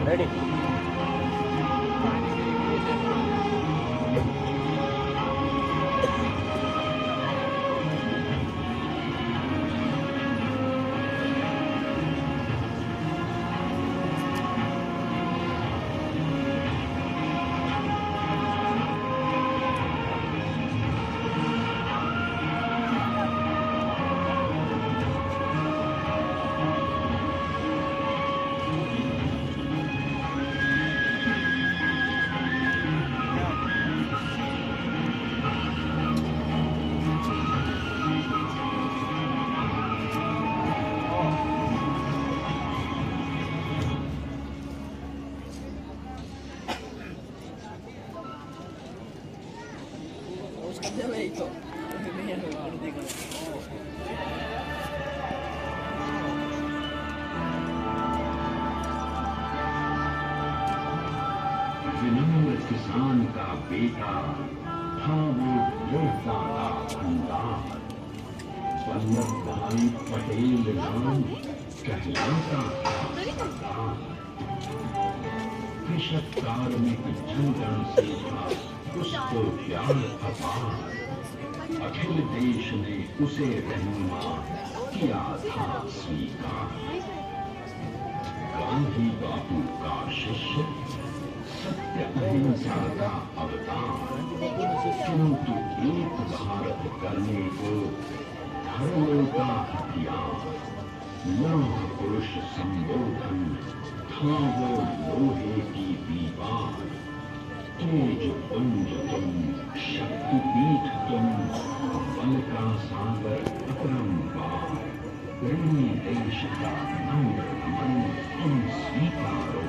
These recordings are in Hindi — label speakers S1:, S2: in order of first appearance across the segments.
S1: रेडी।
S2: विनम्र किसान का बेटा था वो रहता भंडार। वल्लभ भाई पटेल नाम कहलाता था। कृषक कार्मिक जनगण से था उसको प्यार अपार। अखिल देश ने उसे रहनुमा किया था स्वीकार। गांधी बापू का शिष्य, सत्य अहिंसा का अवतार, किंतु एक भारत करने को धर्मों का हथियार। लौह पुरुष संबोधन था वो लोहे की दीवार। तेज पुंज तुम, शक्तिपीठ तुम, बल का सागर अपरंपार। ऋणी देश का नम्र नमन तुम स्वीकारो।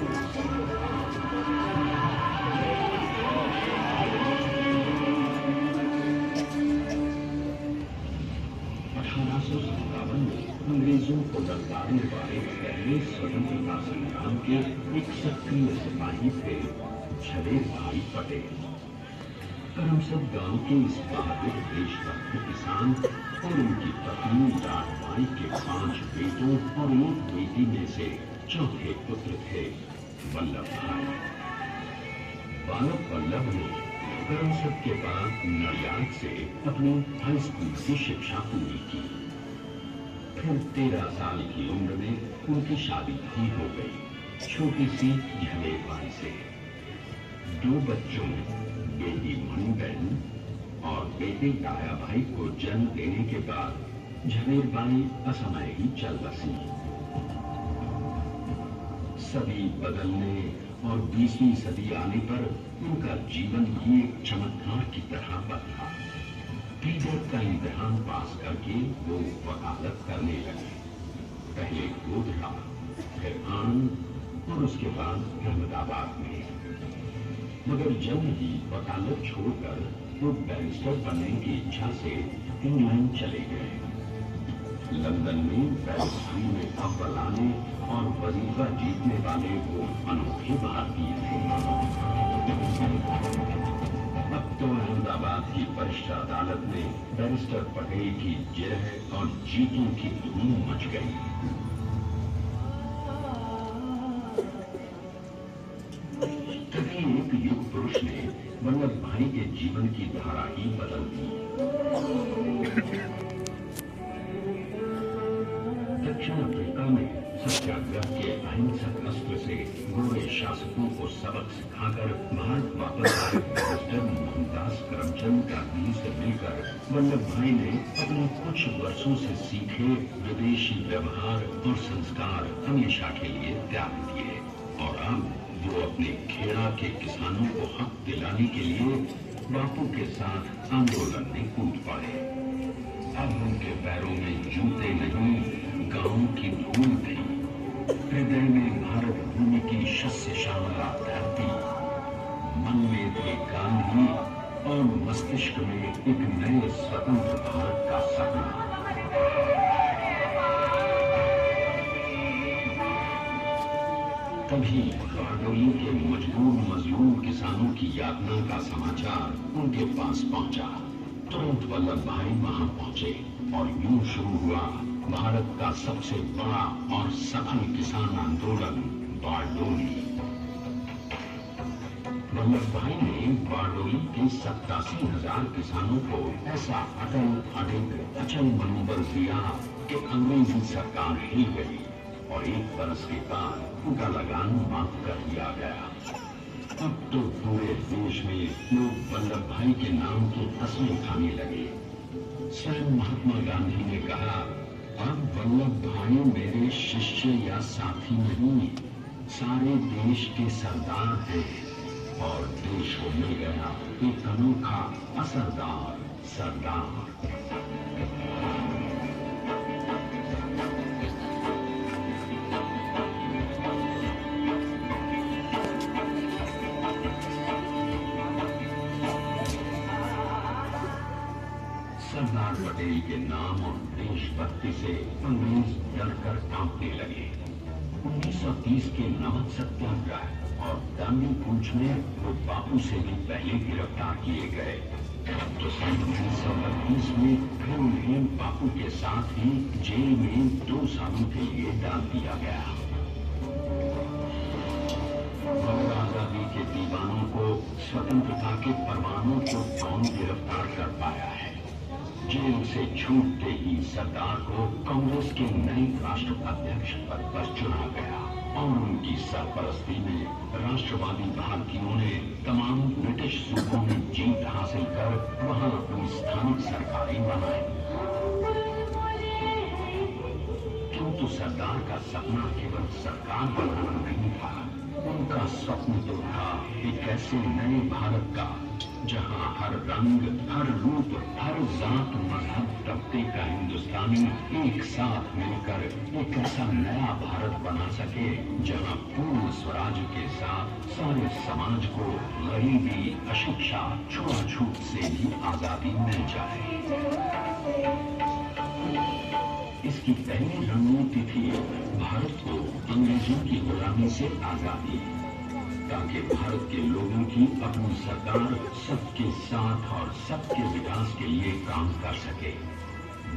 S2: 1857 में अंग्रेजों को ललकारने वाले पहले स्वतंत्रता संग्राम के एक सक्रिय सिपाही थे छले भाई पटेल। करमसद गांव के इस बहादुर देशभक्त किसान और उनकी पत्नी राजबाई के 5 बेटों और एक बेटी में से चौथे पुत्र थे वल्लभ भाई। बालक वल्लभ ने करमसद के बाद नडियाद से अपनी हाई स्कूल की शिक्षा पूरी की। फिर 13 साल की उम्र में उनकी शादी भी हो गई, छोटी सी झलेबाई से। 2 बच्चों, बेटी मणिबेन और बेटे दाया भाई को जन्म देने के बाद झलेबाई असमय ही चल बसी। सदी बदलने और 20वीं सदी आने पर उनका जीवन भी एक चमत्कार की तरह बदला। पीडीएफ का इम्तिहान पास करके वो वकालत करने लगे। पहले गोधरा, फिर आनंद और उसके बाद अहमदाबाद में। मगर जल्द ही वकालत छोड़कर वो बैरिस्टर बनने की इच्छा से इंग्लैंड चले गए। लंदन में बैरिस्ट्री में अव्वल आने और वजीफा जीतने वाले वो अनोखे भारतीय थे। अब तो अहमदाबाद की वरिष्ठ अदालत में बैरिस्टर पटेल की जय और जीतों की धूम मच गई। तभी एक युग पुरुष ने वल्लभ भाई के जीवन की धारा ही बदल दी। दक्षिण अफ्रीका में सत्याग्रह के अहिंसक अस्त्र से गोरे शासकों को सबक सिखाकर भारत वापस आए बैरिस्टर मोहनदास करमचंद गांधी से मिलकर वल्लभ भाई ने अपने कुछ वर्षों से सीखे विदेशी व्यवहार और संस्कार हमेशा के लिए त्याग दिए और अब वो अपने खेड़ा के किसानों को हक दिलाने के लिए बापू के साथ आंदोलन में कूद पड़े। अब उनके पैरों में जूते नहीं, गांव की धूल थी। हृदय में भारत भूमि की शस्य श्यामला धरती। मन में थे गांधी और मस्तिष्क में एक नए स्वतंत्र भारत का सपना। तभी बारडोली के मजबूर मजलूम किसानों की यातना का समाचार उनके पास पहुंचा। तुरंत वल्लभ भाई वहां पहुंचे और यूं शुरू हुआ भारत का सबसे बड़ा और सफल किसान आंदोलन बारडोली। वल्लभ भाई ने बारडोली के 87,000 किसानों को ऐसा अचल मनोबल दिया कि अंग्रेजी सरकार हिल गई और 1 बरस के बाद उनका लगान माफ कर दिया गया। अब तो पूरे देश में लोग वल्लभ भाई के नाम की कसमें खाने लगे। स्वयं महात्मा गांधी ने कहा, अब वल्लभ भाई मेरे शिष्य या साथी नहीं, सारे देश के सरदार हैं। और देश को मिल गया एक अनोखा असरदार सरदार। सरदार पटेल के नाम और देशभक्ति से अंग्रेज डरकर कांपने लगे। 1930 के नमक सत्याग्रह और दांडी कूच में वो बापू से भी पहले गिरफ्तार किए गए। तो सन 1932 में फिर उन्हें बापू के साथ ही जेल में 2 सालों के लिए डाल दिया गया। आजादी के दीवानों को, स्वतंत्रता के परवानों को कौन गिरफ्तार कर पाया है? जेल से छूटते ही सरदार को कांग्रेस के नए राष्ट्राध्यक्ष पद पर चुना गया और उनकी सरपरस्ती में राष्ट्रवादी भारतीयों ने तमाम ब्रिटिश सूबों में जीत हासिल कर वहां अपनी स्थानिक सरकारें बनाई। किंतु सरदार का सपना केवल सरकार बनाना नहीं था। उनका स्वप्न तो था एक ऐसे नए भारत का जहां हर रंग, हर रूप, हर जात, मजहब, तबके का हिंदुस्तानी एक साथ मिलकर एक ऐसा नया भारत बना सके जहां पूर्ण स्वराज के साथ सारे समाज को गरीबी, अशिक्षा, छुआछूत से भी आजादी मिल जाए। इसकी पहली रणनीति थी भारत को अंग्रेजों की गुलामी से आजादी, ताकि भारत के लोगों की अपनी सरकार सबके साथ और सबके विकास के लिए काम कर सके।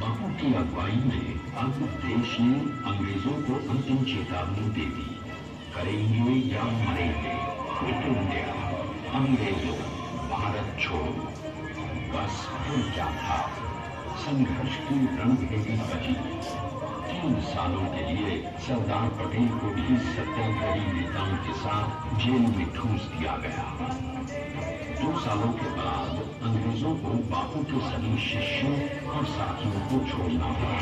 S2: बापू की अगुवाई में अब देश ने अंग्रेजों को अंतिम चेतावनी दे दी, करेंगे या मरेंगे, क्विट इंडिया, अंग्रेजों, भारत छोड़ो। बस फिर क्या था, संघर्ष की रणभेदी बची। 3 सालों के लिए सरदार पटेल को भी सत्याग्रही नेताओं के साथ जेल में ठूंस दिया गया। 2 सालों के बाद अंग्रेजों को बापू के सभी शिष्यों और साथियों को छोड़ना पड़ा।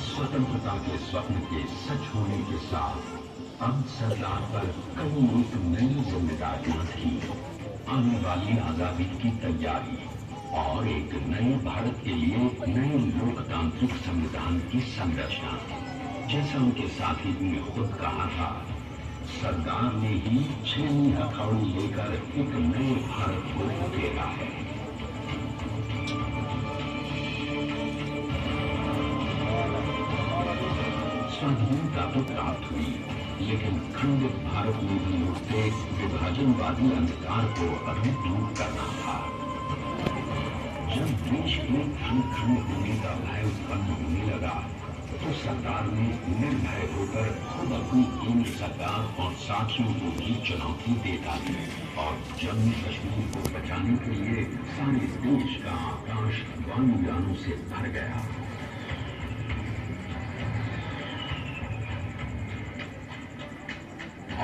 S2: स्वतंत्रता के स्वप्न के सच होने के साथ अब सरदार पर कई एक नई जिम्मेदारियां थी। आने वाली आजादी की तैयारी और एक नए भारत के लिए नए लोकतांत्रिक संविधान की संरचना। जैसा उनके साथी ने खुद कहा था, सरदार ने ही 6वीं हथौड़ी लेकर एक नए भारत को उकेरा है। स्वाधीनता तो प्राप्त हुई, लेकिन खंडित भारत में भी उठते विभाजनवादी अंधकार को अभी दूर करना था। जब देश के खंड खंड होने का भय उत्पन्न होने लगा, तो सरकार ने निर्भय होकर खुद अपनी केंद्र सरकार और साथियों को भी चुनौती दे डाली और जम्मू कश्मीर को बचाने के लिए सारे देश का आकाश वायुयानों से भर गया।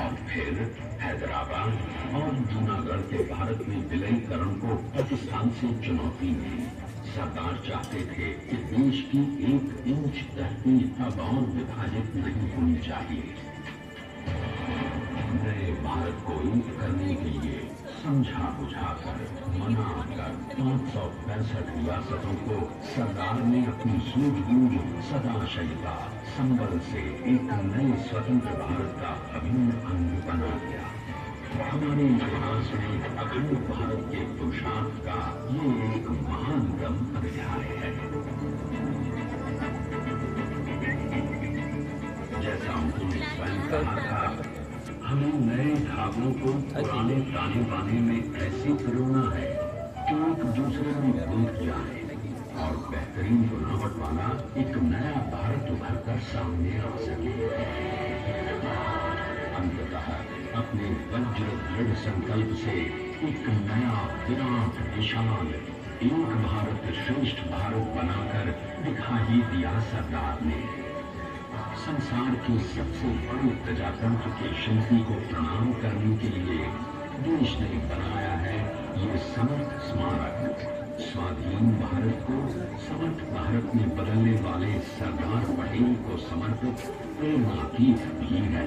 S2: और फिर हैदराबाद और जूनागढ़ के भारत में विलयीकरण को पाकिस्तान से चुनौती मिली। सरदार चाहते थे कि देश की 1 इंच धरती अब और विभाजित नहीं होनी चाहिए। नए भारत को एक करने के लिए समझा बुझाकर मनाकर 565 रियासतों को सरदार ने अपनी सूझबूझ, सदाशयता, संबल से एक नए स्वतंत्र भारत का अभिन्न अंग बना दिया। हमारे इतिहास में अखंड भारत के पुरुषार्थ का ये एक महानतम अध्याय है। जैसा उन्होंने स्वयं कहा था, हमें नए धागों को पुराने ताने बाने में ऐसी पिरोना है कि एक दूसरे में गूंथ जाए और बेहतरीन बनावट वाला एक नया भारत उभर कर सामने आ सके। अंततः अपने वज्र दृढ़ संकल्प से एक नया विराट विशाल एक भारत श्रेष्ठ भारत बनाकर दिखा ही दिया सरदार ने। संसार के सबसे बड़े प्रजातंत्र के शिल्पी को प्रणाम करने के लिए देश ने बनाया है ये समर्थ स्मारक। स्वाधीन भारत को समर्थ भारत में बदलने वाले सरदार पटेल को समर्पित प्रेरणा की भी है।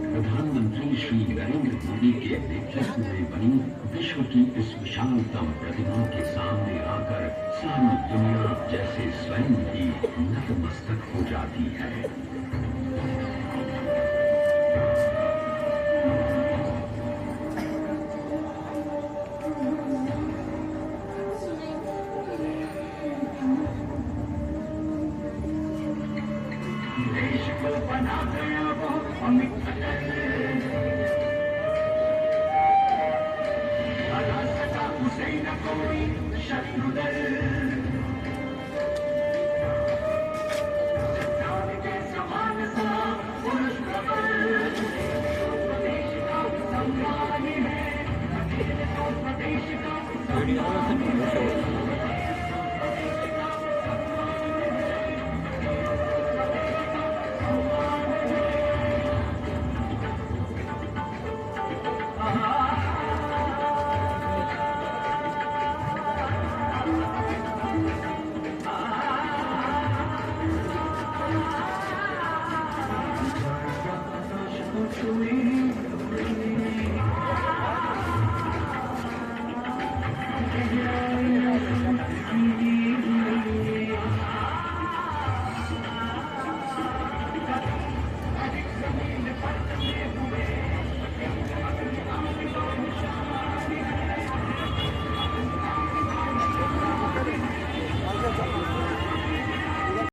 S2: प्रधानमंत्री श्री नरेंद्र मोदी के नेतृत्व में बनी विश्व की इस विशालतम प्रतिमा के सामने आकर सारी दुनिया जैसे स्वयं ही नतमस्तक हो जाती है। देश को बना गया वो अमित उसे न कोई शत्रु दल के समान सा पुरुष प्रबल प्रदेश का सम्मान है, प्रदेश का